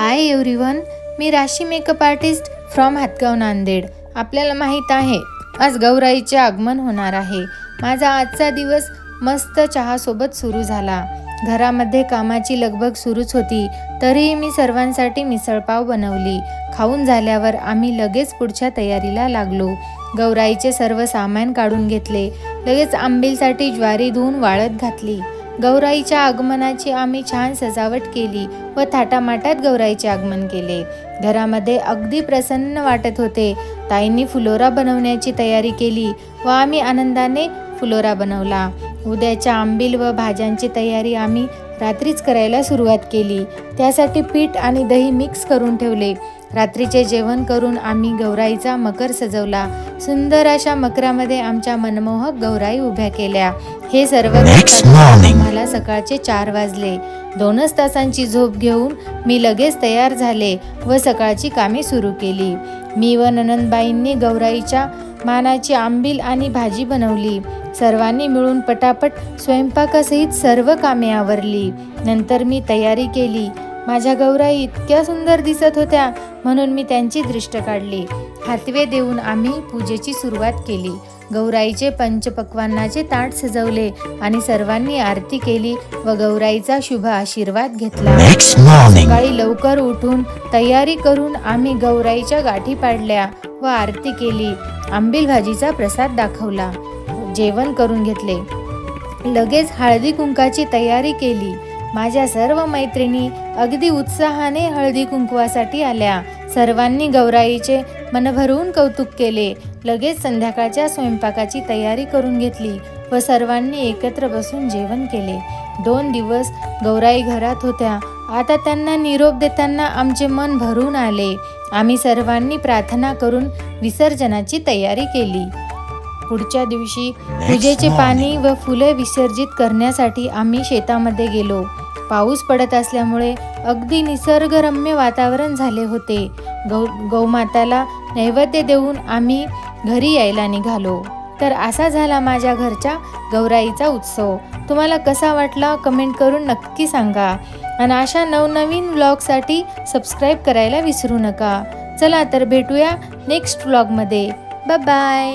Hi everyone, मी राशी makeup artist from Hatgaon Nanded. आपल्याला माहीत आहे आज गौराईचे आगमन होणार आहे। माझा आजचा दिवस मस्त चहासोबत सुरू झाला। घरामध्ये कामाची लगबग सुरूच होती, तरीही मी सर्वांसाठी मिसळपाव बनवली। खाऊन झाल्यावर आम्ही लगेच पुढच्या तयारीला लागलो। गौराईचे सर्व सामान काढून घेतले। लगेच आंबीलसाठी ज्वारी धुवून वाळत घातली। गौराईच्या आगमनाची आम्ही छान सजावट केली व थाटामाटात गौराईचे आगमन केले। घरामध्ये अगदी प्रसन्न वाटत होते। ताईंनी फुलोरा बनवण्याची तयारी केली व आम्ही आनंदाने फुलोरा बनवला। उद्याच्या आंबील व भाज्यांची तयारी आम्ही रात्रीच करायला सुरुवात केली। त्यासाठी पीठ आणि दही मिक्स करून ठेवले। रात्रीचे जेवण करून आम्ही गौराईचा मकर सजवला। सुंदर अशा मकरामध्ये आमच्या मनमोहक गौराई उभ्या केल्या। हे सर्व आम्हाला सकाळचे 4 वाजले। 2च तासांची झोप घेऊन मी लगेच तयार झाले व सकाळची कामे सुरू केली। मी व ननंदबाईंनी गौराईच्या मानाची आंबील आणि भाजी बनवली। सर्वांनी मिळून पटापट स्वयंपाकासहित सर्व कामे आवरली। नंतर मी तयारी केली। माझ्या गौराई इतक्या सुंदर दिसत होत्या म्हणून मी त्यांची दृष्ट काढली। हातवे देऊन आम्ही पूजेची सुरुवात केली। गौराईचे पंचपक्वान्नाचे ताट सजवले आणि सर्वांनी आरती केली व गौराईचा शुभ आशीर्वाद घेतला। सकाळी लवकर उठून तयारी करून आम्ही गौराईच्या गाठी पाडल्या व आरती केली। आंबील भाजीचा प्रसाद दाखवला, जेवण करून घेतले। लगेच हळदी कुंकाची तयारी केली। माझ्या सर्व मैत्रिणी अगदी उत्साहाने हळदी कुंकवासाठी आल्या। सर्वांनी गौराईचे मनभरून कौतुक केले। लगेच संध्याकाळच्या स्वयंपाकाची तयारी करून घेतली व सर्वांनी एकत्र बसून जेवण केले। 2 दिवस गौराई घरात होत्या। आता त्यांना निरोप देताना आमचे मन भरून आले। आम्ही सर्वांनी प्रार्थना करून विसर्जनाची तयारी केली। पुढच्या दिवशी पूजेचे पाणी व फुले विसर्जित करण्यासाठी आम्ही शेतामध्ये गेलो। पाऊस पडत असल्यामुळे अगदी निसर्गरम्य वातावरण झाले होते। गौमाताला नैवेद्य देऊन आम्ही घरी यायला निघालो। तर असा झाला माझ्या घरच्या गौराईचा उत्सव। तुम्हाला कसा वाटला कमेंट करून नक्की सांगा आणि अशा नवनवीन व्लॉगसाठी सबस्क्राईब करायला विसरू नका। चला तर भेटूया नेक्स्ट व्लॉगमध्ये। Bye bye.